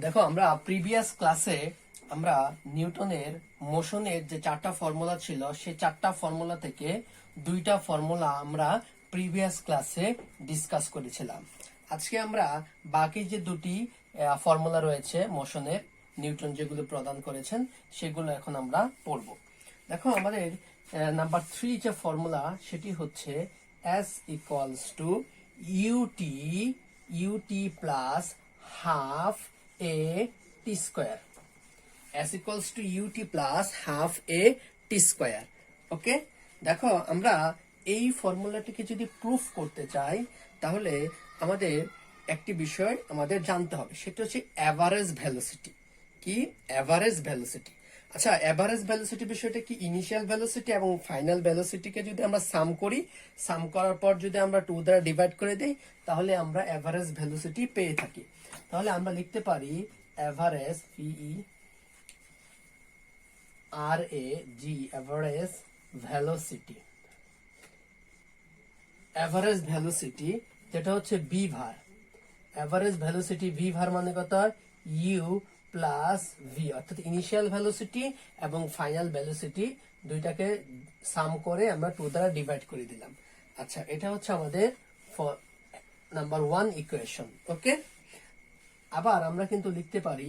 দেখো আমরা প্রিভিয়াস ক্লাসে আমরা নিউটনের মোশনের যে চারটা ফর্মুলা ছিল সেই চারটা ফর্মুলা থেকে দুইটা ফর্মুলা আমরা প্রিভিয়াস ক্লাসে ডিসকাস করেছিলাম। আজকে আমরা বাকি যে দুটি ফর্মুলা রয়েছে মোশনের, নিউটন যেগুলো প্রদান করেছেন সেগুলো এখন আমরা পড়ব। দেখো আমাদের নাম্বার 3 যে ফর্মুলা সেটি হচ্ছে S equals to u t plus half a t square. S equals to ut plus half a t square. ওকে, দেখো আমরা এই ফর্মুলাটিকে যদি প্রুফ করতে চাই তাহলে আমাদের একটি বিষয় আমাদের জানতে হবে, সেটা হচ্ছে এভারেজ ভেলোসিটি। কি এভারেজ ভেলোসিটি? আচ্ছা, এভারেজ ভেলোসিটি বিষয়টা কি ইনিশিয়াল ভেলোসিটি এবং ফাইনাল ভেলোসিটিকে যদি আমরা সাম করি, সাম করার পর যদি আমরা 2 দ্বারা ডিভাইড করে দেই তাহলে আমরা এভারেজ ভেলোসিটি পেয়ে থাকি। তাহলে আমরা লিখতে পারি average average velocity, average velocity যেটা হচ্ছে be verb. Average velocity v ভার মানে কত? ইউ প্লাস ভি, অর্থাৎ ইনিশিয়াল ভেলোসিটি এবং ফাইনাল ভেলোসিটি দুইটাকে সাম করে আমরা 2 দ্বারা ডিভাইড করে দিলাম। আচ্ছা, এটা হচ্ছে আমাদের নাম্বার 1 ইকুয়েশন। ওকে, আবার আমরা কিন্তু লিখতে পারি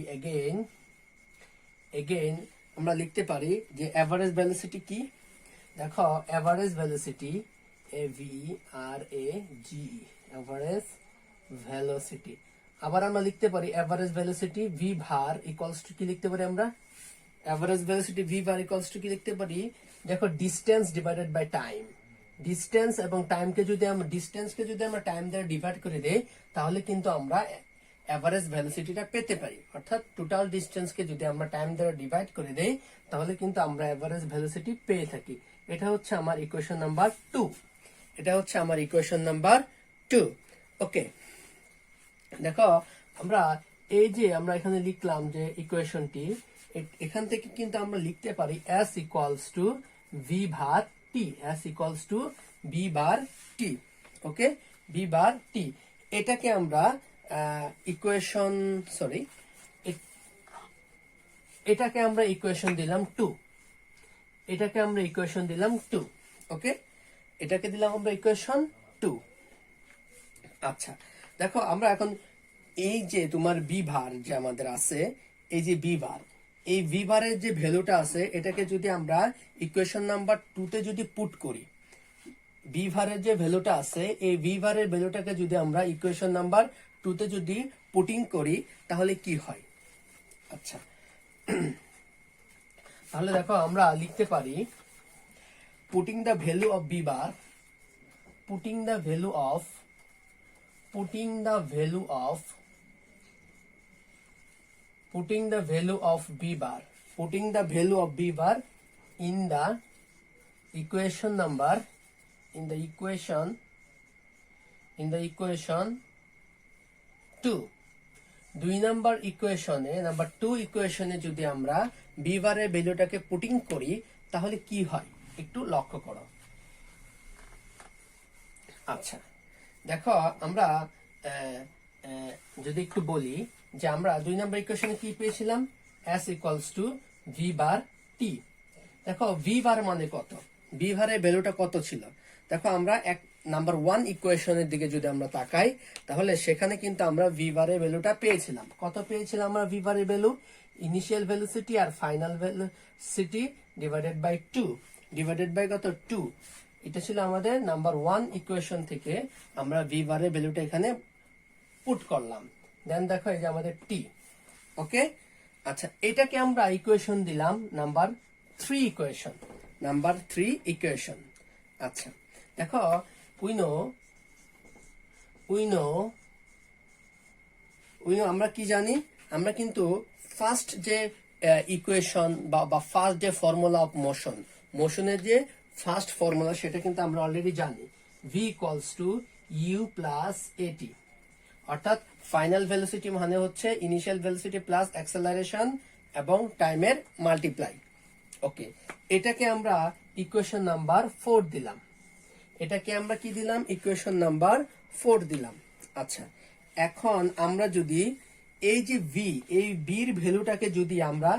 এগেইন আমরা লিখতে পারি যে এভারেজ ভেলোসিটি কি। দেখো এভারেজ ভেলোসিটি এভারেজ ভেলোসিটি, আবার আমরা লিখতে পারি average velocity v bar equals to কি লিখতে পারি আমরা? Average velocity v bar equals to কি লিখতে পারি? দেখো distance divided by time. Distance এবং টাইমকে যদি আমরা টাইম দ্বারা ডিভাইড করে দেই তাহলে কিন্তু আমরা এভারেজ ভেলোসিটিটা পেতে পারি। অর্থাৎ টোটাল ডিসটেন্সকে যদি আমরা টাইম দ্বারা ডিভাইড করে দেই তাহলে কিন্তু আমরা এভারেজ ভেলোসিটি পেয়ে থাকি। এটা হচ্ছে আমার ইকুয়েশন নাম্বার 2। এটা হচ্ছে আমার ইকুয়েশন নাম্বার 2। ওকে, দেখো আমরা এই যে আমরা এখানে লিখলাম যে ইকুয়েশনটি, এখান থেকে কিন্তু আমরা লিখতে পারি S equals to v bar t. S equals to v bar t. Okay, v bar t, এটাকে আমরা এটাকে আমরা ইকুয়েশন দিলাম 2। এটাকে আমরা ইকুয়েশন দিলাম 2। ওকে, এটাকে দিলাম আমরা ইকুয়েশন 2। আচ্ছা, দেখো আমরা এখন এই যে তোমার বি ভার যে আমাদের আছে, এই যে বি ভার, এই ভি ভারের যে ভ্যালুটা আছে এটাকে যদি আমরা ইকুয়েশন নাম্বার 2 তে যদি পুট করি, ভি ভারের যে ভ্যালুটা আছে এই ভি ভারের ভ্যালুটাকে যদি আমরা ইকুয়েশন নাম্বার 2 তে যদি পুটিং করি তাহলে কি হয়? আচ্ছা, তাহলে দেখো আমরা লিখতে পারি putting the value of b bar, putting the value of b bar in the equation 2। 2 number ইকুয়েশনে, নাম্বার 2 ইকুয়েশনে যদি আমরা বি বারের ভ্যালুটাকে পুটিং করি তাহলে কি হয় একটু লক্ষ্য করো। আচ্ছা, দেখো আমরা যদি একটু বলি যে আমরা 2 নাম্বার ইকুয়েশনে কি পেয়েছিলাম? S equals to v bar t. দেখো ভি বার মানে কত, ভি বারের ভ্যালুটা কত ছিল? দেখো আমরা নাম্বার 1 ইকুয়েশনের দিকে যদি আমরা তাকাই তাহলে সেখানে কিন্তু আমরা ভি বারের ভ্যালুটা পেয়েছিলাম। কত পেয়েছিলাম আমরা ভি বারের ভ্যালু? ইনিশিয়াল ভেলোসিটি আর final velocity divided by 2, divided by কত? 2। এটা ছিল আমাদের নাম্বার 1 ইকুয়েশন থেকে আমরা ভি বারের ভ্যালুটা এখানে পুট করলাম। দেন দেখো এই যে আমাদের টি। ওকে, আচ্ছা, এটাকে আমরা ইকুয়েশন দিলাম নাম্বার 3 ইকুয়েশন। আচ্ছা, দেখো উই নো আমরা কি জানি? আমরা কিন্তু ফার্স্ট যে ইকুয়েশন বা ফার্স্ট যে ফর্মুলা অফ মোশনের যে ফার্স্ট ফর্মুলা সেটা কিন্তু আমরা অলরেডি জানি। v equals to u plus a t, অর্থাৎ ফাইনাল ভেলোসিটি মানে হচ্ছে ইনিশিয়াল ভেলোসিটি প্লাস অ্যাক্সেলারেশন এবং টাইমের মাল্টিপ্লাই। ওকে, এটাকে আমরা ইকুয়েশন নাম্বার 4 দিলাম। এটাকে আমরা কি দিলাম? ইকুয়েশন নাম্বার 4 দিলাম। আচ্ছা, এখন আমরা যদি এই যে ভি, এই বির ভ্যালুটাকে যদি আমরা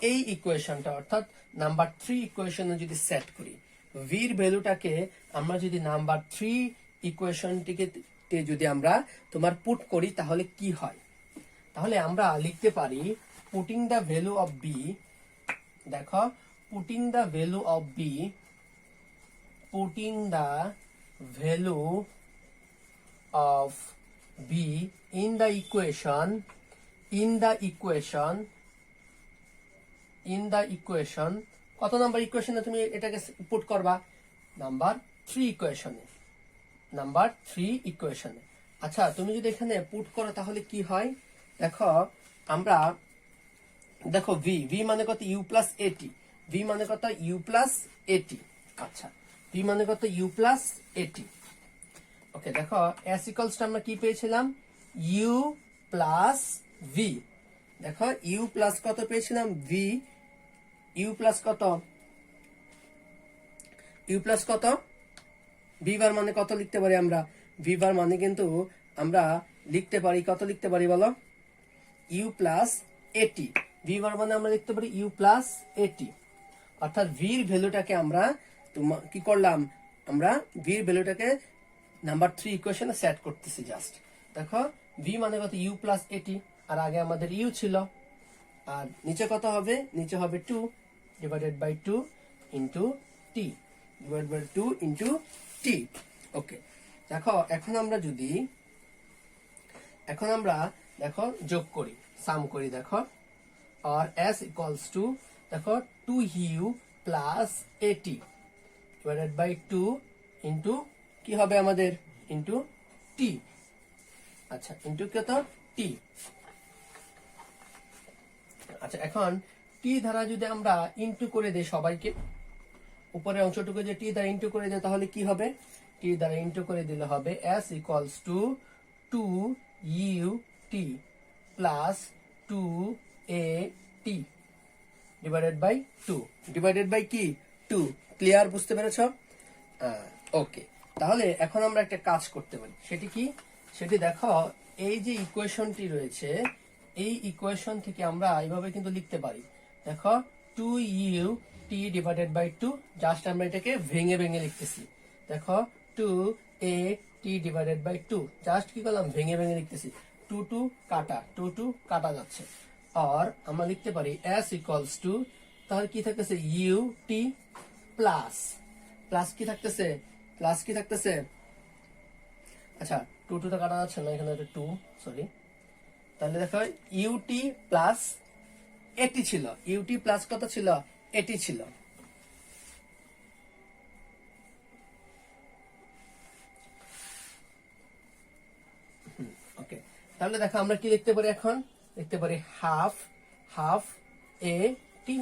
এই ইকুয়েশনটা অর্থাৎ নাম্বার 3 ইকুয়েশনে যদি সেট করি, ভির ভ্যালুটাকে আমরা যদি নাম্বার 3 ইকুয়েশনটিকে যদি আমরা তোমার পুট করি তাহলে কি হয়? তাহলে আমরা লিখতে পারি putting the value of b, দেখো putting the value of b, putting the value of b in the equation, in the equation কত নাম্বার ইকুয়েশনে তুমি এটাকে পুট করবা? নাম্বার 3 ইকুয়েশনে, নাম্বার 3 ইকুয়েশনে। আচ্ছা, তুমি যদি এখানে পুট করো তাহলে কি হয়? দেখো আমরা, দেখো ভি, ভি মানে কত? ইউ প্লাস এটি, ভি মানে কত? ইউ প্লাস এটি। আচ্ছা, ভি মানে কত? ইউ প্লাস এটি। ওকে, দেখো এস ইকুয়ালস টু আমরা কি পেয়েছিলাম? U plus v. দেখো ইউ প্লাস কত পেয়েছিলাম? ভি। ইউ প্লাস কত? ইউ প্লাস কত? ভি বার মানে কত লিখতে পারি আমরা? ভি বার মানে কিন্তু আমরা লিখতে পারি, কত লিখতে পারি বলো? ইউ প্লাস এটি। ভি বার মানে আমরা লিখতে পারি ইউ প্লাস এটি। অর্থাৎ ভির ভ্যালুটাকে আমরা কি করলাম? আমরা ভির ভ্যালুটাকে নাম্বার 3 ইকুয়েশনে সেট করতেছি জাস্ট। দেখো ভি মানে কত? ইউ প্লাস এটি, আর আগে আমাদের ইউ ছিল, আর নিচে কত হবে? নিচে হবে 2 divided by 2 into t, divided by 2 into t. Okay, দেখো এখন আমরা যদি দেখো যোগ করি, সাম করি, দেখো আর এস ইকুয়ালস টু, দেখো 2 ইউ প্লাস এটি ডিভাইডেড বাই 2 ইন্টু কি হবে আমাদের? Into T. আচ্ছা, ইন্টু কত? টি। আচ্ছা, এখন টি দ্বারা যদি আমরা ইন্টু করে দেই সবাইকে, উপরের অংশটুকু যে টি দ্বারা ইন্টু করে দেয় তাহলে কি হবে? টি দ্বারা ইন্টু করে দিলে হবে s equals to 2 u t plus 2 a t divided by 2, divided by কি? 2। ক্লিয়ার? বুঝতে পেরেছ? ওকে, তাহলে এখন আমরা একটা কাজ করতে পারি। সেটি কি? সেটি দেখো, এই যে ইকুয়েশনটি রয়েছে, এই ইকুয়েশন থেকে আমরা এইভাবে কিন্তু লিখতে পারি। দেখো 2 u t divided by 2, just আমরা এটাকে ভেঙে ভেঙে লিখতেছি। দেখো 2 a t divided by 2, just কি করলাম? ভেঙে ভেঙে লিখতেছি। 2 2 কাটা, 2 2 কাটা যাচ্ছে। আর আমরা লিখতে পারি এস ইকুয়ালস টু, তাহলে কি থাকতেছে? ইউ টি প্লাস, প্লাস কি থাকতেছে? প্লাস কি থাকতেছে? আচ্ছা, 2 2 তো কাটা যাচ্ছে না, এখানে 2, সরি। তাহলে দেখো ইউটি প্লাস এটি ছিল, ইউটি প্লাস কত ছিল? এটি ছিল। ওকে, তাহলে দেখো আমরা কি লিখতে পারি এখন? লিখতে পারি হাফ, হাফ এ টি।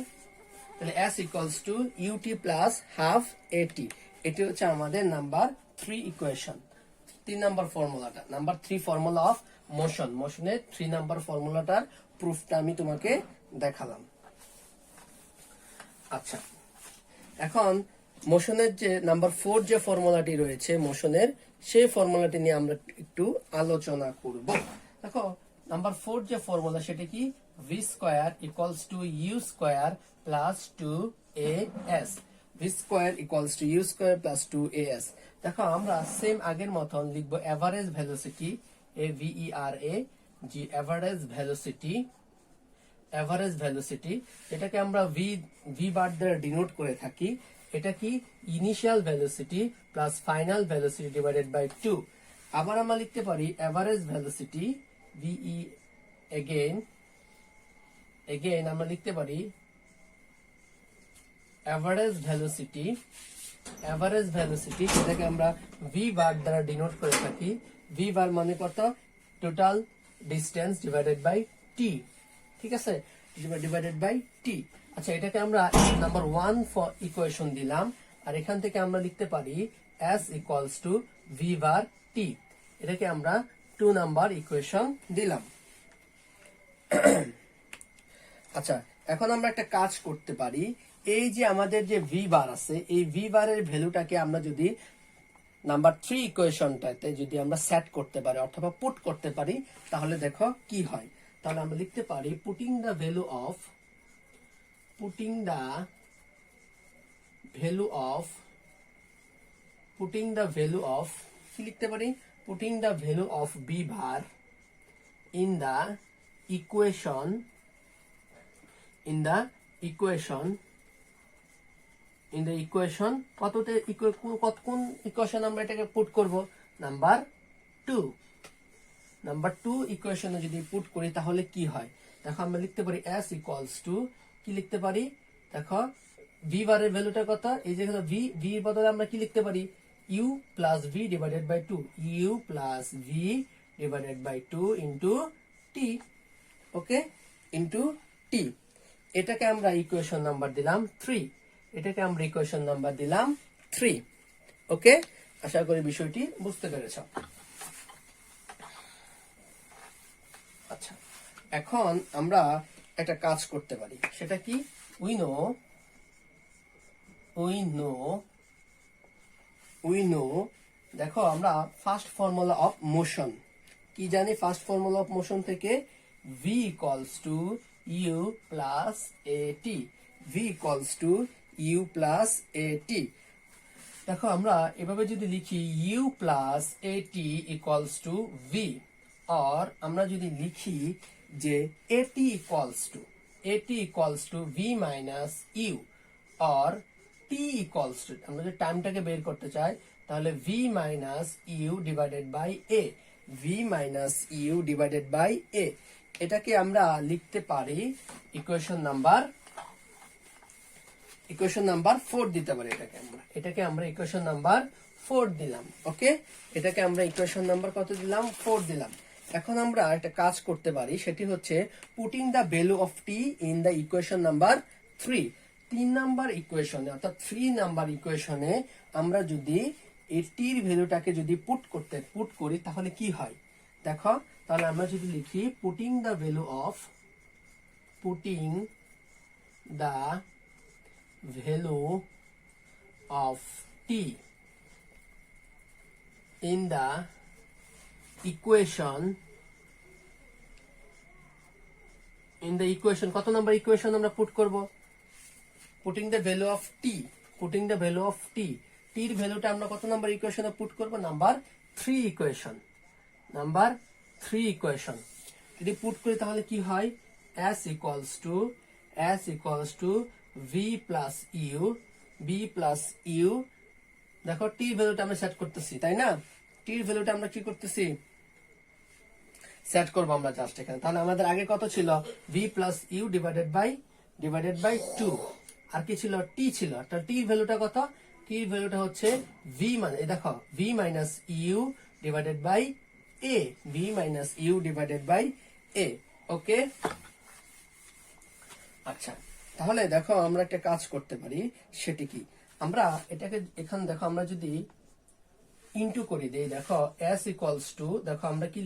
তাহলে s equals to u t plus half a t. এটি হচ্ছে আমাদের নাম্বার 3 ইকুয়েশন, 3 নাম্বার ফর্মুলাটা, নাম্বার 3 ফর্মুলা অফ মোশন। মোশনের 3 নাম্বার ফর্মুলাটার প্রুফটা আমি তোমাকে দেখালাম। আচ্ছা, এখন মোশনের যে নাম্বার 4 যে ফর্মুলাটি রয়েছে মোশনের, সেই ফর্মুলাটি নিয়ে আমরা একটু আলোচনা করব। দেখো নাম্বার 4 যে ফর্মুলা, সেটা কি? V square equals to u square plus 2as, v square equals to u square plus 2as। দেখো আমরা সেম আগের মতন লিখবো এভারেজ ভেলোসিটি, AVERA জি, এভারেজ ভেলোসিটি, এভারেজ ভেলোসিটি, এটাকে আমরা ভি বার দ্বারা ডিনোট করে থাকি। এটা কি? Initial velocity plus final velocity divided by 2। আবার আমরা লিখতে পারি এভারেজ ভেলোসিটি, ভিই এগেইন আমরা লিখতে পারি এভারেজ ভেলোসিটি, এভারেজ ভেলোসিটি, এটাকে আমরা ভি বার দ্বারা ডিনোট করে থাকি। ভি বার মানে কত? টোটাল ডিস্টেন্স ডিভাইডেড বাই টি, ঠিক আছে? ডিভাইডেড বাই টি। আচ্ছা, এটাকে আমরা নাম্বার 1 ফর ইকুয়েশন দিলাম, আর এখান থেকে আমরা লিখতে পারি s equals to v bar t. এটাকে আমরা 2 নাম্বার ইকুয়েশন দিলাম। আচ্ছা, এখন আমরা একটা কাজ করতে পারি। এই যে আমাদের যে ভি বার আছে, এই ভি বারের ভ্যালুটাকে আমরা যদি নাম্বার 3 ইকুয়েশনটাতে যদি আমরা সেট করতে পারি অথবা পুট করতে পারি, তাহলে দেখো কি হয়। তাহলে আমরা লিখতে পারি putting the value of putting the value of কি লিখতে পারি putting the value of be verb in the equation কততে কোন ইকুয়েশন আমরা এটাকে পুট করব নাম্বার 2 ইকুয়েশনে যদি পুট করি তাহলে কি হয় দেখো আমরা লিখতে পারি s ইকুয়ালস টু কি লিখতে পারি দেখো v বারের ভ্যালুটা কত এই যে v এর বদলে আমরা কি লিখতে পারি u plus v divided by 2 u plus v divided by 2 into t okay into t এটাকে আমরা ইকুয়েশন নাম্বার দিলাম 3 ওকে আশা করি বিষয়টি বুঝতে পেরেছো আচ্ছা এখন আমরা একটা কাজ করতে পারি সেটা কি উই নো দেখো আমরা ফার্স্ট ফর্মুলা অফ মোশন কি জানি ফার্স্ট ফর্মুলা অফ মোশন থেকে v equals to u plus at দেখো আমরা এভাবে যদি লিখি u plus at equals to v और আমরা যদি লিখি যে at equals to v minus u और t ইকুয়ালস টু আমরা যদি টাইমটাকে বের করতে চাই তাহলে v minus u divided by a এটাকে আমরা লিখতে পারি ইকুয়েশন নাম্বার 4 দিতে পারি এটাকে আমরা ইকুয়েশন নাম্বার 4 দিলাম ওকে এটাকে আমরা ইকুয়েশন নাম্বার কত দিলাম 4 দিলাম এখন আমরা একটা কাজ করতে পারি সেটি হচ্ছে putting the value of T in the equation number 3 number ইকুয়েশনে অর্থাৎ 3 নাম্বার ইকুয়েশনে আমরা যদি এই টির ভ্যালুটাকে যদি পুট করি তাহলে কি হয় দেখো তাহলে আমরা যদি লিখি putting the value of T in the equation কত নাম্বার ইকুয়েশন আমরা পুট করব পুটিং দ্য ভ্যালু অফ টি টির ভ্যালুটা আমরা কত নাম্বার ইকুয়েশনে পুট করব নাম্বার 3 ইকুয়েশন যদি পুট করি তাহলে কি হয় s equals to v plus u দেখো টি ভ্যালুটা আমরা সেট করতেছি তাই না টির ভ্যালুটা আমরা কি করতেছি সেট করব আমরা জাস্ট এখানে তাহলে আমাদের আগে কত ছিল v plus u divided by 2 আর কি ছিল t ছিল তাহলে টির ভ্যালুটা কত টির ভ্যালুটা হচ্ছে v মানে দেখো v minus u divided by a okay আচ্ছা তাহলে দেখো আমরা একটা কাজ করতে পারি সেটি কি আমরা এটাকে এখানে দেখো আমরা যদি ইনটু করে দেই দেখো s ইকুয়ালস টু দেখো আমরা কি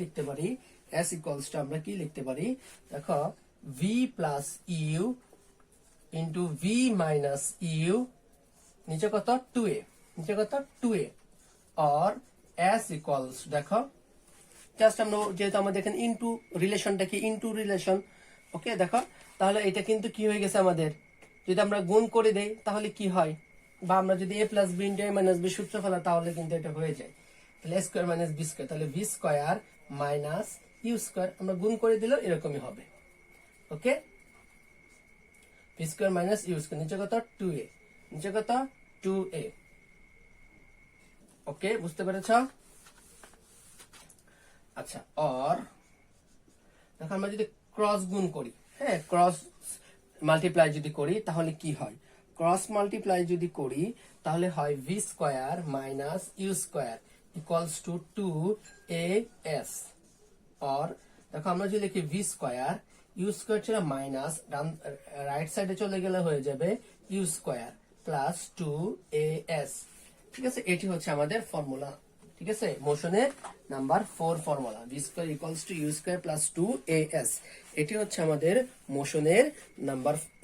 লিখতে পারি দেখো v plus u into v minus u নিচে কত 2a और s ইকুয়ালস দেখো জাস্ট আমরা যেহেতু আমাদের এখানে ইনটু রিলেশনটা কি ইনটু রিলেশন ওকে দেখো তাহলে এটা কিন্তু কি হয়ে গেছে আমাদের যদি আমরা গুণ করে দেই তাহলে কি হয় বা আমরা যদি a plus b into a minus b সূত্র ফেলা তাহলে কিন্তু এটা হয়ে যায় তাহলে a square minus b square তাহলে v square minus u square আমরা গুণ করে দিলেও এরকমই হবে ওকে v square minus u square নিচে কত 2a ওকে বুঝতে পেরেছো আচ্ছা और দেখো আমরা যদি ক্রস গুণ করি হ্যাঁ ক্রস মাল্টিপ্লাই যদি করি তাহলে কি হয় ক্রস মাল্টিপ্লাই যদি করি তাহলে হয় v square minus u square equals two 2as और দেখো আমরা যদি লিখি v স্কয়ার u স্কয়ার ছিল মাইনাস রাইট সাইডে চলে গেলে হয়ে যাবে u স্কয়ার প্লাস 2as ঠিক আছে এটি হচ্ছে আমাদের ফর্মুলা ঠিক আছে মোশনের number 4 formula v square equals to u square plus 2as এটি হচ্ছে আমাদের মোশনের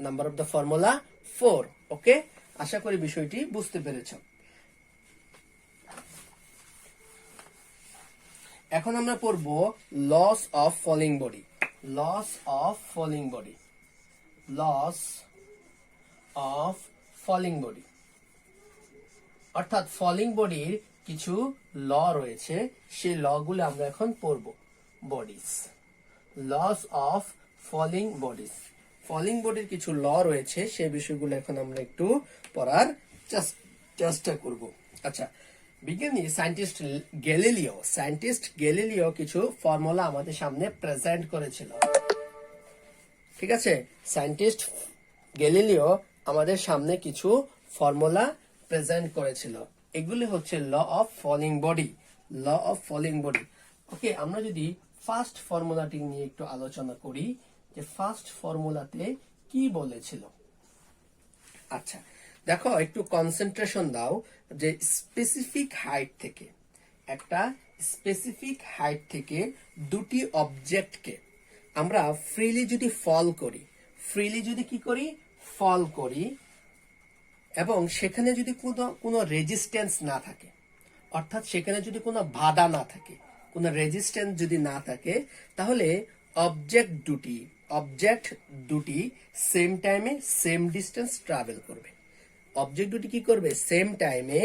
number of the formula 4 okay আশা করি বিষয়টি বুঝতে পেরেছো এখন আমরা পড়ব laws of falling body laws of falling body, laws of falling body, অর্থাৎ ফলিং বডির কিছু ল রয়েছে, সেই ল গুলো আমরা এখন পড়ব। Bodies, laws of falling bodies, falling বডির কিছু ল রয়েছে, সেই বিষয়গুলো এখন আমরা একটু পড়ার চেষ্টা করব। আচ্ছা, বিজ্ঞানী সায়েন্টিস্ট গ্যালিলিও কিছু ফর্মুলা আমাদের সামনে প্রেজেন্ট করেছিল। ঠিক আছে, সায়েন্টিস্ট গ্যালিলিও আমাদের সামনে কিছু ফর্মুলা প্রেজেন্ট করেছিল। এগুলি হচ্ছে law of falling body, law of falling body. Okay, আমরা যদি ফার্স্ট ফর্মুলাটি নিয়ে একটু আলোচনা করি, যে ফার্স্ট ফর্মুলাতে কি বলেছিল। আচ্ছা দেখো, একটু কনসেন্ট্রেশন দাও, যে স্পেসিফিক হাইট থেকে, একটা স্পেসিফিক হাইট থেকে দুটি অবজেক্টকে আমরা ফ্রিলি যদি ফল করি, ফ্রিলি যদি কি করি, ফল করি, এবং সেখানে যদি কোনো রেজিস্ট্যান্স না থাকে, অর্থাৎ সেখানে যদি কোনো বাধা না থাকে, কোনো রেজিস্ট্যান্স যদি না থাকে, তাহলে অবজেক্ট দুটি সেম টাইমে সেম ডিস্টেন্স ট্রাভেল করবে। অবজেক্ট দুটি কি করবে? সেম টাইমে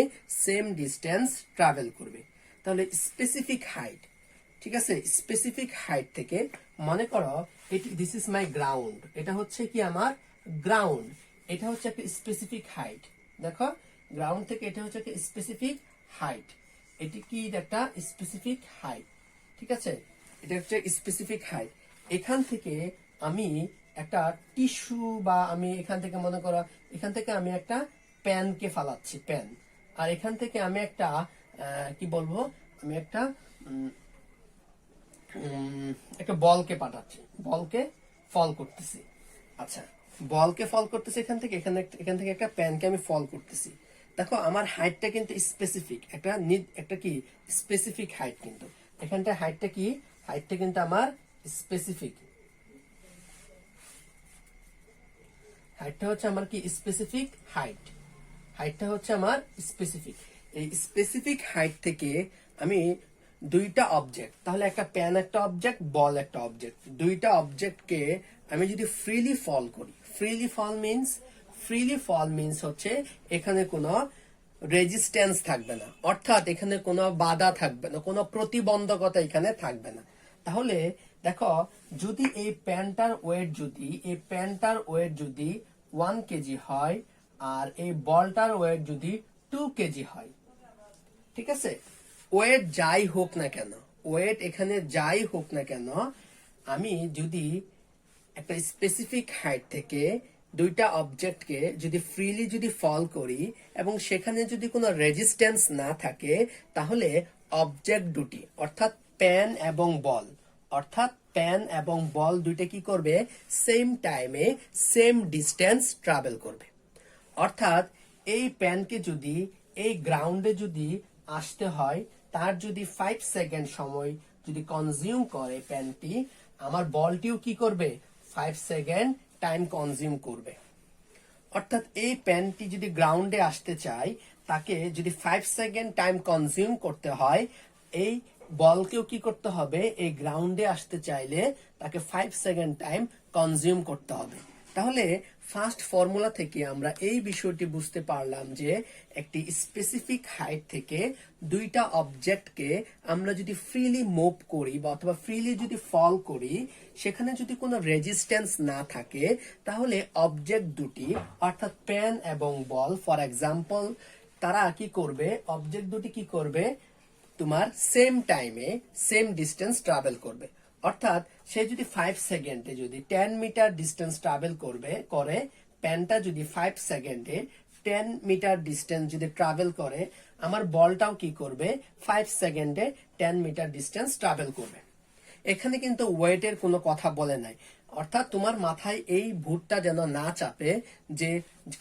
সেম ডিস্টেন্স ট্রাভেল করবে। তাহলে স্পেসিফিক হাইট, ঠিক আছে, স্পেসিফিক হাইট থেকে মনে করো দিস ইজ মাই গ্রাউন্ড, এটা হচ্ছে কি আমার গ্রাউন্ড, এটা হচ্ছে একটা স্পেসিফিক হাইট। দেখো, গ্রাউন্ড থেকে এটা হচ্ছে একটা স্পেসিফিক হাইট, এটি কি একটা স্পেসিফিক হাইট, ঠিক আছে, এটা হচ্ছে স্পেসিফিক হাইট। এখান থেকে আমি একটা টিস্যু, বা আমি এখান থেকে মনে করো, এখান থেকে আমি একটা প্যানকে ফালাচ্ছি, প্যান, আর এখান থেকে আমি একটা কি বলবো, আমি একটা একটা বলকে পাঠাচ্ছি, বলকে ফল করতেছি। আচ্ছা, বলকে ফল করতেছি এখান থেকে, এখান থেকে একটা প্যানকে আমি ফল করতেছি। দেখো, আমার হাইটটা কিন্তু স্পেসিফিক, একটা কি স্পেসিফিক হাইট, কিন্তু এখানটা হাইটটা কি, হাইটটা কিন্তু আমার স্পেসিফিক, হাইটটা হচ্ছে আমার কি স্পেসিফিক হাইট, হাইটটা হচ্ছে আমার স্পেসিফিক। এই স্পেসিফিক হাইট থেকে আমি দুইটা অবজেক্ট, তাহলে একটা প্যান একটা অবজেক্ট, বল একটা অবজেক্ট, দুইটা অবজেক্টকে আমি যদি ফ্রিলি ফল করি, ফ্রিলি ফল মিন্স হচ্ছে এখানে কোনো রেজিস্ট্যান্স থাকবে না, অর্থাৎ এখানে কোনো বাধা থাকবে না, কোনো প্রতিবন্ধকতা এখানে থাকবে না। তাহলে দেখো, যদি এই প্যানটার ওয়েট যদি 1 কেজি হয়, আর এই বলটার ওয়েট যদি 2 কেজি হয়, ঠিক আছে, ওয়েট যাই হোক না কেন, ওয়েট এখানে যাই হোক না কেন, আমি যদি একটা স্পেসিফিক হাইট থেকে দুইটা অবজেক্টকে যদি ফ্রিলি যদি ফল করি, এবং সেখানে যদি কোনো রেজিস্ট্যান্স না থাকে, তাহলে অবজেক্ট দুটি, অর্থাৎ প্যান এবং বল দুইটা কি করবে? সেম টাইমে সেম ডিস্টেন্স ট্রাভেল করবে। অর্থাৎ এই প্যানকে যদি এই গ্রাউন্ডে যদি আসতে হয়, তার যদি 5 সেকেন্ড সময় যদি কনজিউম করে প্যানটি, আমার বলটিও কি করবে? 5 সেকেন্ড টাইম কনজিউম করবে। অর্থাৎ এই প্যানটি যদি গ্রাউন্ডে আসতে চায়, তাকে যদি 5 সেকেন্ড টাইম কনজিউম করতে হয়, এই বলকেও কি করতে হবে? এই গ্রাউন্ডে আসতে চাইলে তাকে 5 সেকেন্ড টাইম কনজিউম করতে হবে। তাহলে ফার্স্ট ফর্মুলা থেকে আমরা এই বিষয়টি বুঝতে পারলাম যে একটি স্পেসিফিক হাইট থেকে দুইটা অবজেক্টকে আমরা যদি ফ্রিলি মুভ করি, বা অথবা ফ্রিলি যদি ফল করি, সেখানে যদি কোনো রেজিস্ট্যান্স না থাকে, তাহলে অবজেক্ট দুটি, অর্থাৎ প্যান এবং বল, ফর এক্সাম্পল, তারা কি করবে? অবজেক্ট দুটি কি করবে? তোমার সেম টাইমে সেম ডিস্টেন্স ট্রাভেল করবে। অর্থাৎ সে যদি 5 সেকেন্ডে যদি 10 মিটার ডিস্টেন্স ট্রাভেল করে, প্যানটা যদি 5 সেকেন্ডে 10 মিটার ডিস্টেন্স যদি ট্রাভেল করে, আমার বলটাও কি করবে? 5 সেকেন্ডে 10 মিটার ডিস্টেন্স ট্রাভেল করবে। এখানে কিন্তু ওয়েটের কোনো কথা বলে নাই, অর্থাৎ তোমার মাথায় এই ভূতটা যেন না চাপে যে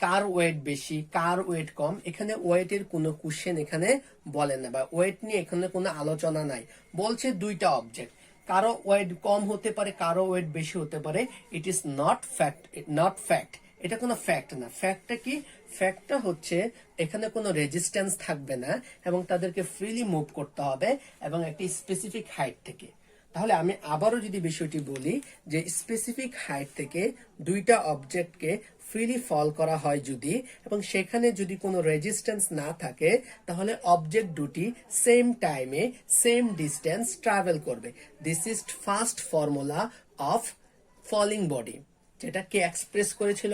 কার ওয়েট বেশি কার ওয়েট কম। এখানে ওয়েটের কোনো কোশ্চেন এখানে বলে না, বা ওয়েট নিয়ে এখানে কোনো আলোচনা নাই। বলছে দুইটা অবজেক্ট, কারো ওয়েট কম হতে পারে, কারো ওয়েট বেশি হতে পারে। ইট ইজ নট ফ্যাক্ট, এটা কোনো ফ্যাক্ট না। ফ্যাক্টটা কি? ফ্যাক্টটা হচ্ছে এখানে কোনো রেজিস্ট্যান্স থাকবে না, এবং তাদেরকে ফ্রিলি মুভ করতে হবে, এবং একটি স্পেসিফিক হাইট থেকে। তাহলে আমি আবারও যদি বিষয়টি বলি যে স্পেসিফিক হাইট থেকে দুইটা অবজেক্টকে ফ্রিলি ফল করা হয় যদি, এবং সেখানে যদি কোনো রেজিস্ট্যান্স না থাকে, তাহলে অবজেক্ট দুটি সেম টাইমে সেম ডিস্টেন্স ট্রাভেল করবে। This is first formula of falling body, যেটা কে এক্সপ্রেস করেছিল?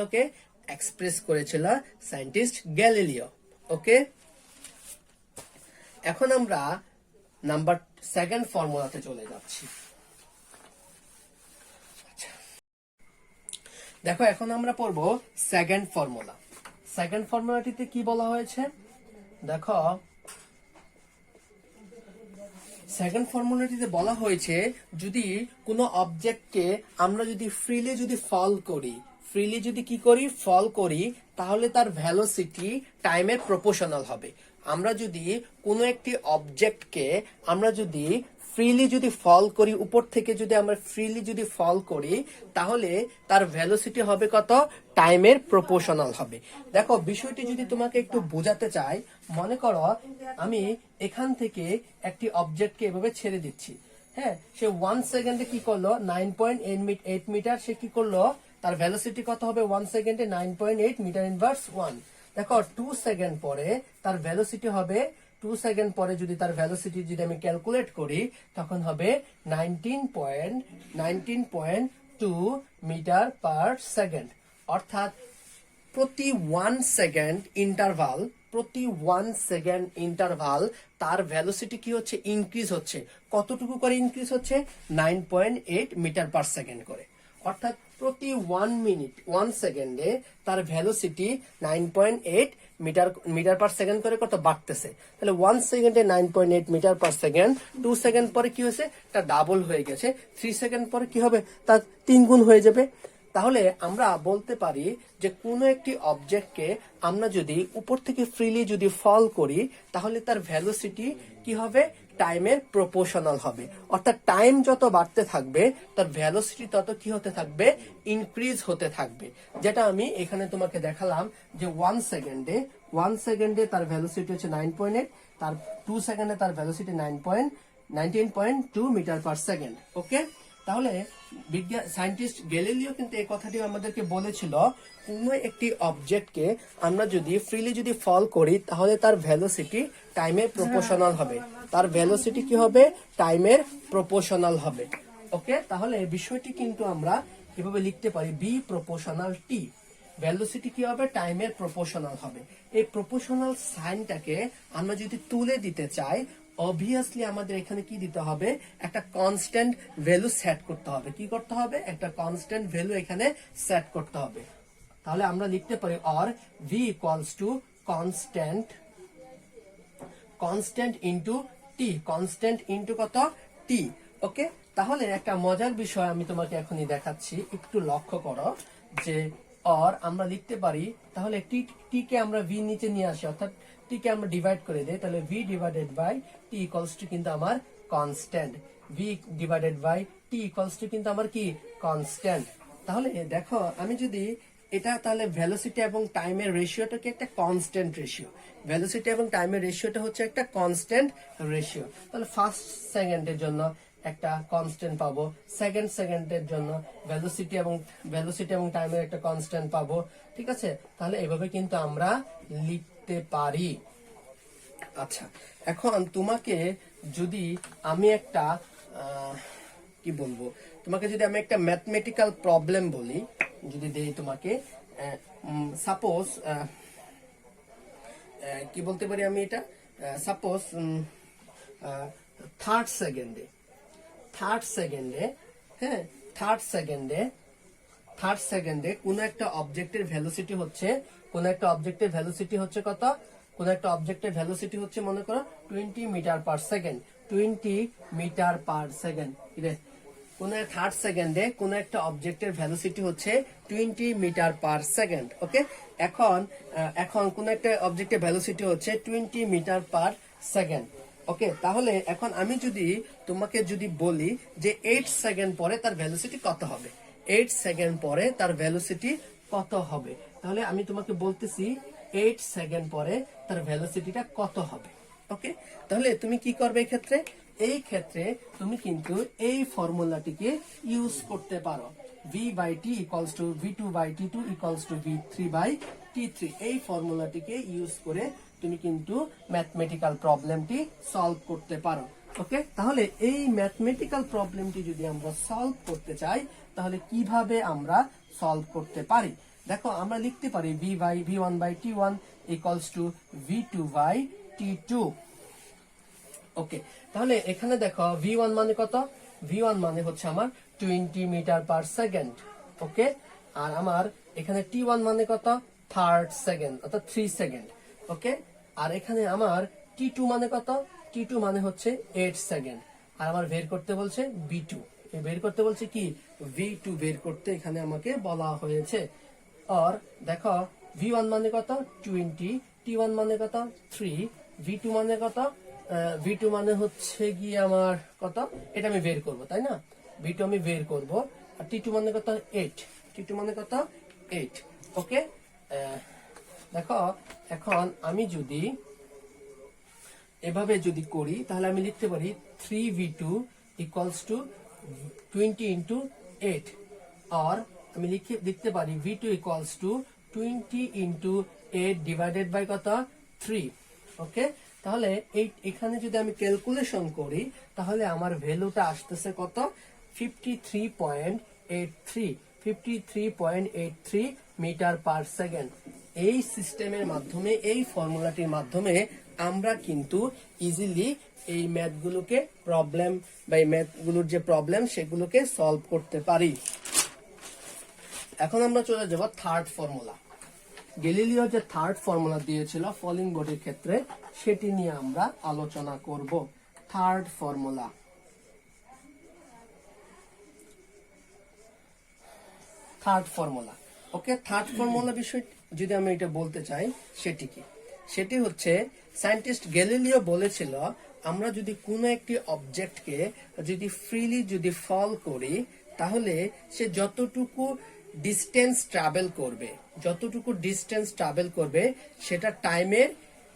এক্সপ্রেস করেছিল সায়েন্টিস্ট গ্যালিলিও। ওকে, এখন আমরা নাম্বার সেকেন্ড ফর্মুলাতে চলে যাচ্ছি। দেখো, এখন আমরা পড়বো সেকেন্ড ফর্মুলা। সেকেন্ড ফর্মুলাটিতে কি বলা হয়েছে? দেখো, সেকেন্ড ফর্মুলাটিতে বলা হয়েছে যদি কোনো অবজেক্টকে আমরা যদি ফ্রিলি যদি ফল করি, ফ্রিলি যদি কি করি, ফল করি, তাহলে তার ভেলোসিটি টাইমের প্রপোর্শনাল হবে। আমরা যদি কোনো একটি অবজেক্টকে আমরা যদি ফ্রিলি যদি ফল করি, উপর থেকে যদি আমরা ফ্রিলি যদি ফল করি, তাহলে তার ভেলোসিটি হবে কত? টাইমের প্রপোর্শনাল হবে। দেখো, বিষয়টি যদি তোমাকে একটু বোঝাতে চাই, মনে করো আমি এখান থেকে একটি অবজেক্টকে এভাবে ছেড়ে দিচ্ছি। হ্যাঁ, সে 1 সেকেন্ডে কি করলো? 9.8 মিটার সে কি করলো? তার ভেলোসিটি কত হবে 1 সেকেন্ডে? 9.8 মিটার ইনভার্স 1। দেখো, 2 সেকেন্ড পরে তার ভেলোসিটি হবে, 2 সেকেন্ড পরে যদি তার ভেলোসিটি যদি আমি ক্যালকুলেট করি, তখন হবে 19.2 মিটার পার সেকেন্ড। অর্থাৎ প্রতি 1 সেকেন্ড ইন্টারভাল তার ভেলোসিটি কি হচ্ছে? ইনক্রিজ হচ্ছে। কতটুকু করে ইনক্রিজ হচ্ছে? 9.8 মিটার পার সেকেন্ড করে। অর্থাৎ প্রতি 1 সেকেন্ডে তার ভেলোসিটি 9.8 মিটার পার সেকেন্ড করে কত বাড়তেছে। তাহলে 1 সেকেন্ডে 9.8 মিটার পার সেকেন্ড, 2 সেকেন্ড পরে কি হয়েছে? এটা ডাবল হয়ে গেছে। 3 সেকেন্ড পরে কি হবে? তার 3 গুণ হয়ে যাবে। তাহলে আমরা বলতে পারি যে কোনো একটি অবজেক্টকে আমরা যদি উপর থেকে ফ্রিলি যদি ফল করি, তাহলে তার ভেলোসিটি কি হবে? টাইমের প্রপোর্শনাল হবে। অর্থাৎ টাইম যত বাড়তে থাকবে, তার ভেলোসিটি তত কি হতে থাকবে? ইনক্রিজ হতে থাকবে। যেটা আমি এখানে তোমাকে দেখালাম যে 1 সেকেন্ডে তার ভেলোসিটি হচ্ছে 9.8, তার 2 সেকেন্ডে তার ভেলোসিটি 19.2 মিটার পার সেকেন্ড। ওকে, তাহলে সায়েন্টিস্ট গ্যালিলিও কিন্তু এই কথাটি আমাদেরকে বলেছিল, কোনো একটি অবজেক্টকে আমরা যদি ফ্রিলি যদি ফল করি, তাহলে তার ভেলোসিটি টাইমের প্রপোর্শনাল হবে। তার ভেলোসিটি কি হবে? টাইমের প্রপোর্শনাল হবে। ওকে, তাহলে বিষয়টি কিন্তু আমরা এভাবে লিখতে পারি, বি প্রপোর্শনাল টি। ভেলোসিটি কি হবে? টাইমের প্রপোর্শনাল হবে। এই প্রপোর্শনাল সাইনটাকে আমরা যদি তুলে দিতে চাই, অবভিয়াসলি আমাদের এখানে কি দিতে হবে? একটা কনস্ট্যান্ট ভ্যালু সেট করতে হবে। কি করতে হবে? একটা কনস্ট্যান্ট ভ্যালু এখানে সেট করতে হবে। তাহলে আমরা লিখতে পারি or V equals to constant into T. Constant into কত? টি। ওকে, তাহলে একটা মজার বিষয় আমি তোমাকে এখনই দেখাচ্ছি, একটু লক্ষ্য করো যে অর আমরা লিখতে পারি, তাহলে টি কে আমরা ভি নিচে নিয়ে আসি, অর্থাৎ টি কে আমরা ডিভাইড করে দেই, তাহলে v divided by t equals to কিন্তু আমার constant. V divided by t equals to কিন্তু আমার কি? কনস্ট্যান্ট। তাহলে দেখো, আমি যদি এটা, তাহলে ভেলোসিটি এবং টাইমের রেশিওটা কি? একটা কনস্ট্যান্ট রেশিও। ভেলোসিটি এবং টাইমের রেশিওটা হচ্ছে একটা কনস্ট্যান্ট রেশিও। তাহলে ফার্স্ট সেকেন্ডের জন্য একটা কনস্ট্যান্ট পাবো, সেকেন্ড সেকেন্ডের জন্য ভেলোসিটি এবং টাইমের একটা কনস্ট্যান্ট পাবো। ঠিক আছে, তাহলে এভাবে কিন্তু আমরা লিখতে পারি। আচ্ছা, এখন তোমাকে যদি আমি একটা কি বলবো, তোমাকে যদি আমি একটা ম্যাথমেটিক্যাল প্রবলেম বলি, যদি দেই তোমাকে, সাপোজ কি বলতে পারি আমি এটা, সাপোজ থার্ড সেকেন্ডে কোন একটা অবজেক্টের ভেলোসিটি হচ্ছে, কত? কোন একটা অবজেক্টের ভেলোসিটি হচ্ছে মনে করো 20 metre per second. 20 metre per second. কোন থার্ড সেকেন্ডে কোন একটা অবজেক্টের ভেলোসিটি হচ্ছে 20 মিটার পার সেকেন্ড। ওকে, এখন কোন একটা অবজেক্টের ভেলোসিটি হচ্ছে 20 মিটার পার সেকেন্ড। ওকে, তাহলে এখন আমি যদি তোমাকে যদি বলি যে 8 সেকেন্ড পরে তার ভেলোসিটি কত হবে, 8 সেকেন্ড পরে তার ভেলোসিটি কত হবে, তাহলে আমি তোমাকে বলতেছি 8 সেকেন্ড পরে তার ভেলোসিটিটা কত হবে। ওকে, তাহলে তুমি কি করবে? এই ক্ষেত্রে তুমি কিন্তু এই ফর্মুলাটিকে ইউজ করতে পারো, v/t equals to v2/t2 equals to v3/t3। এই ফর্মুলাটিকে ইউজ করে তুমি কিন্তু ম্যাথমেটিক্যাল প্রবলেমটি সলভ করতে পারো। ওকে, তাহলে এই ম্যাথমেটিক্যাল প্রবলেমটি যদি আমরা সলভ করতে চাই তাহলে কিভাবে আমরা সলভ করতে পারি? দেখো, আমরা লিখতে পারি v1/t1 ইকুয়ালস টু v2/t2। ওকে, তাহলে এখানে দেখো v1 মানে কত? v1 মানে হচ্ছে আমার 20 মিটার পার সেকেন্ড। ওকে, আর আমার এখানে t1 মানে কত? 3 সেকেন্ড, অর্থাৎ 3 সেকেন্ড। ওকে, আর এখানে আমার t2 মানে কত? t2 মানে হচ্ছে 8 সেকেন্ড। আর আমার বের করতে বলছে v2, বের করতে বলছে কি? v2 বের করতে এখানে আমাকে বলা হয়েছে। আর দেখো v1 মানে কত? 20, t1 মানে কত? 3, v2 মানে কত? v2 মানে হচ্ছে কি আমার কত? এটা আমি বের করব, তাই না? v2 আমি বের করব। আর t2 মানে কত? 8, t2 মানে কত? 8। ওকে, দেখো এখন আমি যদি এভাবে যদি করি তাহলে আমি লিখতে পারি 3v2 ইকুয়ালস টু 20 ইন্টু 8। আর আমি লিখতে পারি v2 equals to 20 into 8 divided by কত? 3। ওকে, তাহলে এখানে যদি আমি ক্যালকুলেশন করি তাহলে আমার ভ্যালুটা আসতেছে কত? 53.83 মিটার পার সেকেন্ড। এই সিস্টেমের মাধ্যমে, এই ফর্মুলাটির মাধ্যমে আমরা কিন্তু ইজিলি এই ম্যাথগুলোকে প্রবলেম বা এই ম্যাথগুলোর যে প্রবলেম সেগুলোকে সলভ করতে পারি। এখন আমরা চলে যাব থার্ড ফর্মুলা। গ্যালিলিও যে থার্ড ফর্মুলা দিয়েছিল ফলিং বডির ক্ষেত্রে, সেটি নিয়ে আমরা আলোচনা করব। থার্ড ফর্মুলা, ওকে, থার্ড ফর্মুলা বিষয় যদি আমি এটা বলতে চাই সেটি কি? সেটি হচ্ছে সায়েন্টিস্ট গ্যালিলিও বলেছিল আমরা যদি কোনো একটি অবজেক্টকে যদি ফ্রিলি যদি ফল করি তাহলে সে যতটুকু ডিস্টেন্স ট্রাভেল করবে সেটা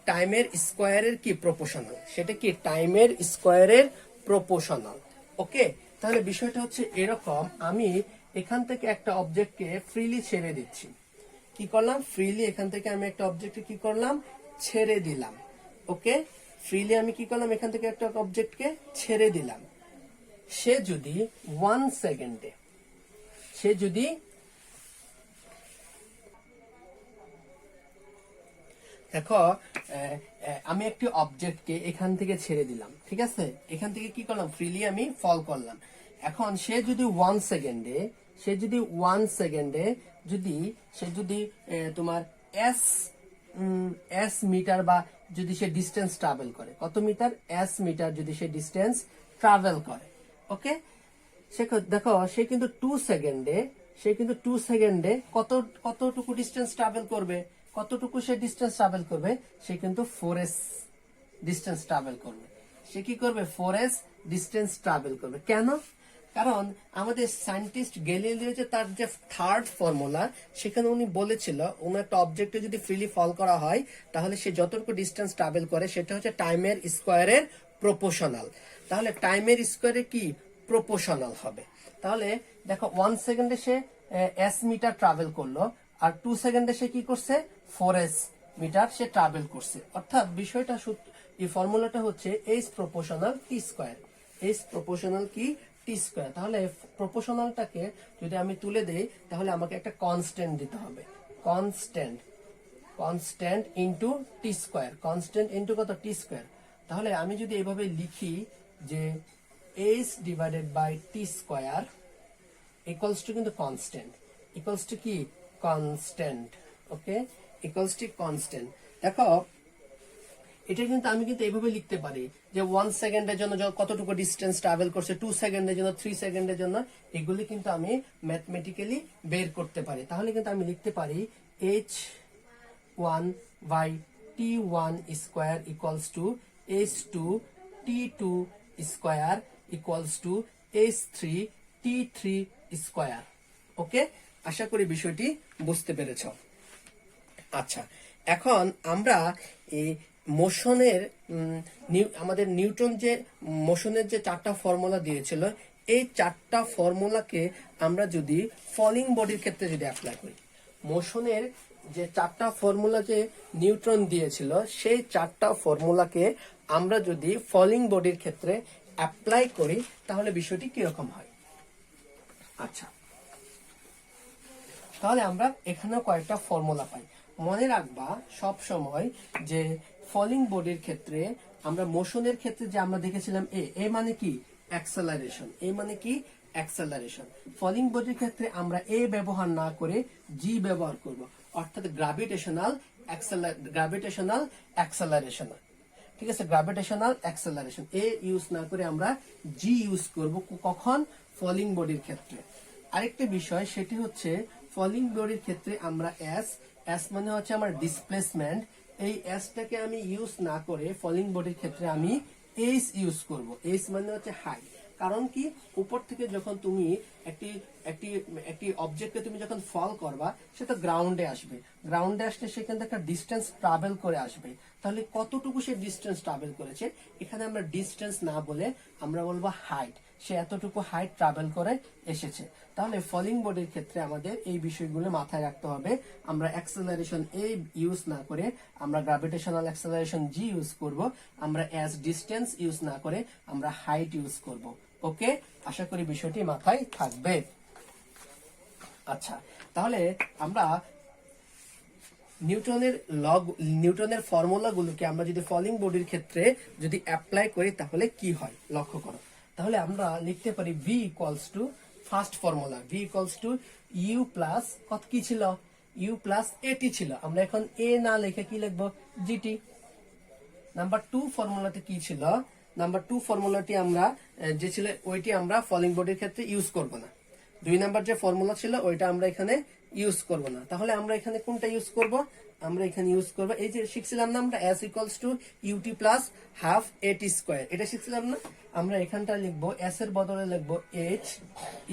টাইমের স্কোয়ারের কি প্রপোর্শনাল, সেটা কি টাইমের স্কোয়ারের প্রপোর্শনাল। ওকে, তাহলে বিষয়টা হচ্ছে এরকম, আমি এখান থেকে একটা অবজেক্টকে ফ্রিলি ছেড়ে দিচ্ছি। কি করলাম? ফ্রিলি এখান থেকে আমি একটা অবজেক্টকে কি করলাম? ছেড়ে দিলাম। ওকে, ফ্রিলি আমি কি করলাম? এখান থেকে একটা অবজেক্টকে ছেড়ে দিলাম। সে যদি 1 সেকেন্ডে, দেখো আমি একটি অবজেক্টকে এখান থেকে ছেড়ে দিলাম, ঠিক আছে? এখান থেকে কি করলাম? ফ্রিলি আমি ফল করলাম। এখন সে যদি 1 সেকেন্ডে যদি তোমার এস মিটার বা যদি সে ডিস্টেন্স ট্রাভেল করে, কত মিটার? এস মিটার যদি সে ডিস্টেন্স ট্রাভেল করে। ওকে, দেখো সে কিন্তু 2 সেকেন্ডে কতটুকু ডিস্টেন্স ট্রাভেল করবে? কতটুকু সে ডিস্টেন্স ট্রাভেল করবে? সে কিন্তু 4s ডিস্টেন্স ট্রাভেল করবে। সে কি করবে? 4s ডিস্টেন্স ট্রাভেল করবে। কেন? কারণ আমাদের সায়েন্টিস্ট গ্যালিলিও যে তার যে থার্ড ফর্মুলা, সেখানে উনি বলেছিল ওনার একটা অবজেক্টে যদি ফ্রিলি ফল করা হয় তাহলে সে যতটুকু ডিস্টেন্স ট্রাভেল করে সেটা হচ্ছে টাইমের স্কোয়ারের প্রপোর্শনাল। তাহলে টাইমের স্কোয়ারে কি প্রপোর্শনাল হবে? তাহলে দেখো 1 সেকেন্ডে সে এস মিটার ট্রাভেল করলো, আর 2 সেকেন্ডে সে কি করছে? 4s মিটার সে ট্রাভেল করছে। অর্থাৎ বিষয়টা এই ফর্মুলাটা হচ্ছে এইচ প্রপোর্শনাল টি স্কোয়ার। এইচ প্রপোর্শনাল কি? টি স্কোয়ার। তাহলে প্রপোর্শনালটাকে যদি আমি তুলে দেই তাহলে আমাকে একটা কনস্ট্যান্ট দিতে হবে। Constant into t square, constant into কত? T square. তাহলে আমি যদি এভাবে লিখি যে h divided by t square equals to কিন্তু কনস্ট্যান্ট, ইকুয়ালস টু কি? Constant. Okay, equals to constant. দেখো এটা কিন্তু আমি কিন্তু এইভাবে লিখতে পারি যে 1 সেকেন্ডের জন্য কতটুকু ডিস্টেন্স ট্রাভেল করছে, 2 সেকেন্ডের জন্য, 3 সেকেন্ডের জন্য, এগুলি কিন্তু আমি ম্যাথমেটিক্যালি বের করতে পারি। তাহলে কিন্তু আমি লিখতে পারি h1/t1 square equals to h2t2 square equals to h3t3 square. Okay, আশা করি বিষয়টি বুঝতে পেরেছ। আচ্ছা, এখন আমরা এই মোশনের আমাদের নিউটন যে মোশনের যে 4টা ফর্মুলা দিয়েছিল, এই 4টা ফর্মুলাকে আমরা যদি ফলিং বডির ক্ষেত্রে যদি অ্যাপ্লাই করি, মোশনের যে 4টা ফর্মুলা যে নিউটন দিয়েছিল, সেই 4টা ফর্মুলাকে আমরা যদি ফলিং বডির ক্ষেত্রে অ্যাপ্লাই করি তাহলে বিষয়টি কিরকম হয়। আচ্ছা, তাহলে আমরা এখানেও কয়েকটা ফর্মুলা পাই। মনে রাখবা সব সময় যে ফলিং বডির ক্ষেত্রে আমরা মোশনের ক্ষেত্রে যে আমরা দেখেছিলাম এ মানে কি অ্যাক্সেলারেশন, এ মানে কি অ্যাক্সেলারেশন। ফলিং বডির ক্ষেত্রে আমরা এ ব্যবহার না করে জি ব্যবহার করব, অর্থাৎ গ্র্যাভিটেশনাল অ্যাক্সেলারেশন। ঠিক আছে, গ্র্যাভিটেশনাল অ্যাক্সেলারেশন এ ইউজ না করে আমরা জি ইউজ করব কখন, ফলিং বডির ক্ষেত্রে। আরেকটা বিষয় সেটি হচ্ছে ফলিং বডির ক্ষেত্রে আমরা এস মানে হচ্ছে আমার ডিসপ্লেসমেন্ট, এই এসটাকে আমি ইউজ না করে ফলিং বডির ক্ষেত্রে আমি এইচ ইউজ করব। এইচ মানে হচ্ছে হাইট। কারণ কি, উপর থেকে যখন তুমি একটি একটি একটি অবজেক্টকে তুমি যখন ফল করবা, সেটা গ্রাউন্ডে আসবে, গ্রাউন্ডে আসলে সেখান থেকে একটা ডিস্টেন্স ট্রাভেল করে আসবে। তাহলে কতটুকু সে ডিস্টেন্স ট্রাভেল করেছে, এখানে আমরা ডিস্টেন্স না বলে আমরা বলবো হাইট, সে এতটুকু হাইট ট্রাভেল করে এসেছে। তাহলে ফলিং বডির ক্ষেত্রে আমাদের এই বিষয়গুলো মাথায় রাখতে হবে। আমরা অ্যাক্সেলারেশন এ ইউজ না করে আমরা গ্র্যাভিটেশনাল অ্যাক্সেলারেশন জি ইউজ করব। আমরা অ্যাজ ডিস্টেন্স ইউজ না করে আমরা হাইট ইউজ করব। ওকে, আশা করি বিষয়টি মাথায় থাকবে। আচ্ছা, তাহলে আমরা নিউটনের ফর্মুলাগুলোকে আমরা যদি ফলিং বডির ক্ষেত্রে যদি অ্যাপ্লাই করি তাহলে কি হয় লক্ষ্য করো। তাহলে আমরা লিখতে পারি v equals to, first formula v equals to u plus কত কি ছিল, ইউ প্লাস এটি ছিল। আমরা এখন এ না লিখে কি লিখবো, জিটি। নাম্বার 2 ফর্মুলাটি কি ছিল, নাম্বার 2 ফর্মুলাটি আমরা যে ছিল ওইটি আমরা ফলিং বডির ক্ষেত্রে ইউজ করব না। 2 নাম্বার যে ফর্মুলা ছিল ওইটা আমরা এখানে ইউজ করব না। তাহলে আমরা এখানে কোনটা ইউজ করব, আমরা এখানে ইউজ করব এই যে শিখছিলাম না আমরা s equals to u t plus half a t square, এটা শিখছিলাম না। আমরা এখানটা লিখবো s এর বদলে লিখবো h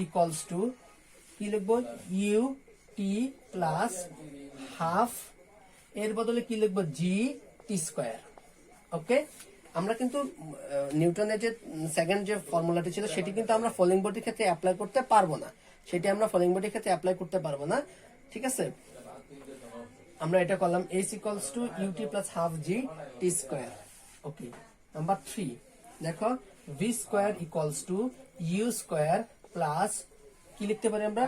ইকুয়ালস টু কি লিখবো, ইউ টি প্লাস হাফ, এর বদলে কি লিখবো, জি টি স্কয়ার। ওকে, আমরা কিন্তু নিউটনের যে সেকেন্ড যে ফর্মুলাটি ছিল সেটি কিন্তু আমরা ফলিং বডির ক্ষেত্রে অ্যাপ্লাই করতে পারবো না, সেটি আমরা ফলিং বডির ক্ষেত্রে অ্যাপ্লাই করতে পারবো না। ঠিক আছে, আমরা এটা করলাম h equals to u t plus half g t square. Okay, number 3 দেখো v square equals to u square plus কি লিখতে পারি আমরা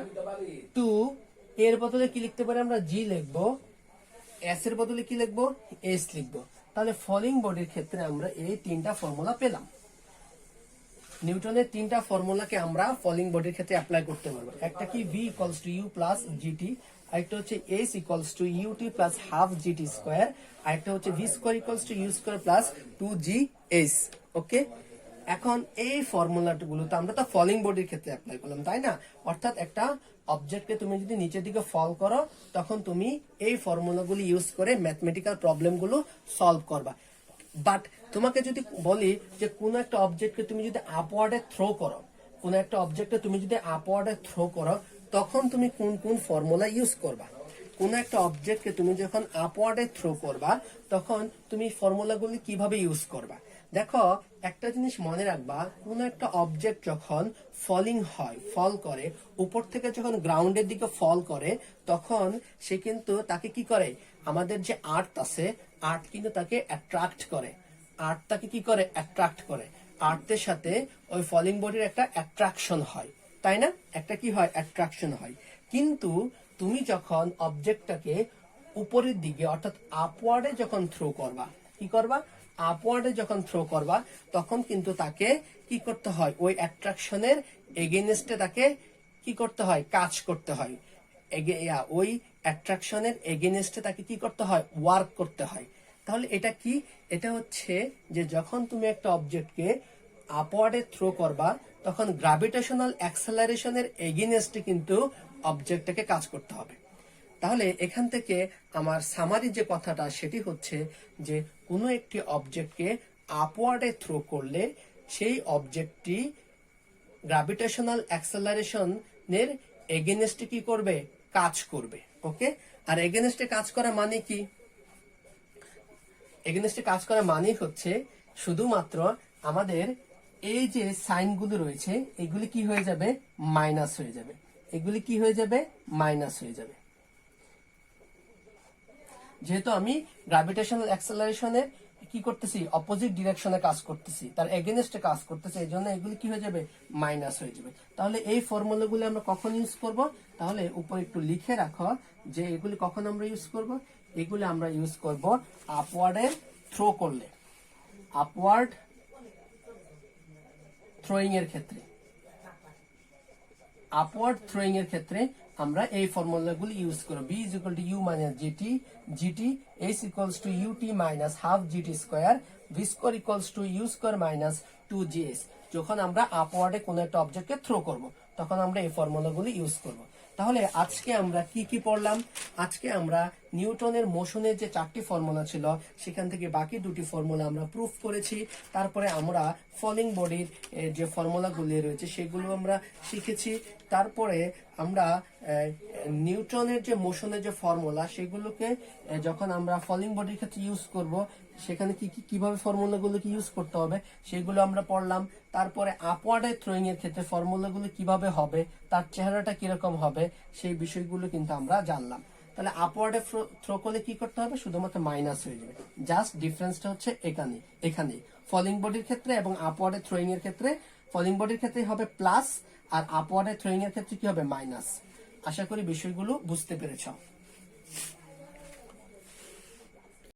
2, এর বদলে কি লিখতে পারি আমরা জি লিখবো, s এর বদলে কি লিখবো, s লিখবো। তাহলে ফলিং বডির ক্ষেত্রে আমরা এই 3টা ফর্মুলা পেলাম। নিউটনের 3টা ফর্মুলাকে আমরা ফলিং বডির ক্ষেত্রে অ্যাপ্লাই করতে পারবো। একটা কি v equals to u plus g t, আরেকটা হচ্ছে s equals to u t plus half g t square, আরেকটা হচ্ছে v square equals to u square plus 2gs। Okay, এখন এই ফর্মুলাগুলো তো আমরা তো ফলিং বডির ক্ষেত্রে অ্যাপ্লাই করলাম, তাই না? অর্থাৎ একটা অবজেক্টকে তুমি যদি নিচের দিকে ফল করো তখন তুমি এই ফর্মুলাগুলো ইউজ করে ম্যাথমেটিক্যাল প্রবলেমগুলো সলভ করবা। বাট তোমাকে যদি বলি যে কোনো একটা অবজেক্টকে তুমি যদি আপওয়ার্ডে থ্রো করো, কোনো একটা অবজেক্টকে তুমি যদি আপওয়ার্ডে থ্রো করো তখন তুমি কোন কোন ফর্মুলা ইউজ করবা? কোনো একটা অবজেক্টকে তুমি যখন আপওয়ার্ডে থ্রো করবা তখন তুমি ফর্মুলাগুলি কিভাবে ইউজ করবা? দেখো, একটা জিনিস মনে রাখবা, কোন একটা অবজেক্ট যখন ফলিং হয়, ফল করে, উপর থেকে যখন গ্রাউন্ডের দিকে ফল করে তখন সে কিন্তু তাকে কি করে, আমাদের যে আর্থ আছে আর্থ কিন্তু তাকে অ্যাট্রাক্ট করে, আর্থ তাকে কি করে, অ্যাট্রাক্ট করে। আর্থের সাথে ওই ফলিং বডির একটা অ্যাট্রাকশন হয়, তাই না? একটা কি হয়, অ্যাট্রাকশন হয়। কিন্তু তুমি যখন অবজেক্টটাকে উপরের দিকে অর্থাৎ আপওয়ার্ডে যখন থ্রো করবা, কি করবা, আপওয়ার্ডে যখন থ্রো করবা তখন কিন্তু তাকে কি করতে হয়, ওই অ্যাট্রাকশনের এগেইনস্টে তাকে কি করতে হয়, কাজ করতে হয়। ওই অ্যাট্রাকশনের এগেইনস্টে তাকে কি করতে হয়, ওয়ার্ক করতে হয়। তাহলে এটা কি, এটা হচ্ছে যে যখন তুমি একটা অবজেক্টকে আপওয়ার্ডে থ্রো করবা তখন গ্র্যাভিটেশনাল অ্যাক্সেলারেশনের এগেইনস্টে কিন্তু অবজেক্টটাকে কাজ করতে হবে। তাহলে এখান থেকে আমার সামারি যে কথাটা সেটি হচ্ছে যে কোনো একটি অবজেক্টকে আপওয়ার্ডে থ্রো করলে সেই অবজেক্টটি গ্র্যাভিটেশনাল অ্যাক্সেলারেশনের এগেইনস্টে কি করবে, কাজ করবে। ওকে, আর এগেইনস্টে কাজ করা মানে কি, এগেনস্টে কাজ করা মানে হচ্ছে শুধুমাত্র আমাদের এই যে সাইনগুলো রয়েছে এগুলি কি হয়ে যাবে, মাইনাস হয়ে যাবে, এগুলি কি হয়ে যাবে, মাইনাস হয়ে যাবে। যেহেতু আমি গ্র্যাভিটেশনাল অ্যাক্সেলারেশনের কি করতেছি, অপোজিট ডিরেকশনে কাজ করতেছি, তার এগেনস্টে কাজ করতেছি, এই জন্য এগুলি কি হয়ে যাবে, মাইনাস হয়ে যাবে। তাহলে এই ফর্মুলাগুলো আমরা কখন ইউজ করব, তাহলে উপরে একটু লিখে রাখো যে এগুলি কখন আমরা ইউজ করব। এগুলি আমরা ইউজ করব আপওয়ার্ডে থ্রো করলে, আপওয়ার্ড থ্রোয়িং এর ক্ষেত্রে, আপওয়ার্ড থ্রোয়িং এর ক্ষেত্রে আমরা এই ফর্মুলাগুলো ইউজ করব। b is equal to u minus gt, gt s equals to ut minus half gt square, v square equals to u square minus 2gs। যখন আমরা আপওয়ার্ডে কোনো একটা অবজেক্টকে থ্রো করব তখন আমরা এই ফর্মুলাগুলো ইউজ করব। তাহলে আজকে আমরা কি কি পড়লাম, আজকে আমরা নিউটনের মোশনের যে 4টি ফর্মুলা ছিল সেখান থেকে বাকি 2টি ফর্মুলা আমরা প্রুফ করেছি। তারপরে আমরা ফলিং বডির যে ফর্মুলাগুলি রয়েছে সেগুলো আমরা শিখেছি। তারপরে আমরা নিউটনের যে মোশনের যে ফর্মুলা সেগুলোকে যখন আমরা ফলিং বডির ক্ষেত্রে ইউজ করব সেখানে কিভাবে ফর্মুলাগুলোকে ইউজ করতে হবে সেগুলো আমরা পড়লাম। তারপরে আপওয়ার্ডে থ্রোয়িং এর ক্ষেত্রে ফর্মুলাগুলো কিভাবে হবে, তার চেহারাটা কিরকম হবে, সেই বিষয়গুলো কিন্তু আমরা জানলাম। তাহলে আপওয়ার্ডে থ্রো করলে কি করতে হবে, শুধুমাত্র মাইনাস হয়ে যাবে। জাস্ট ডিফারেন্সটা হচ্ছে এখানে ফলিং বডির ক্ষেত্রে এবং আপওয়ার্ডে থ্রোয়িং এর ক্ষেত্রে। ফলিং বডির ক্ষেত্রে হবে প্লাস আর আপওয়ার্ডে থ্রোয়িং এর ক্ষেত্রে কি হবে, মাইনাস। আশা করি বিষয়গুলো বুঝতে পেরেছ।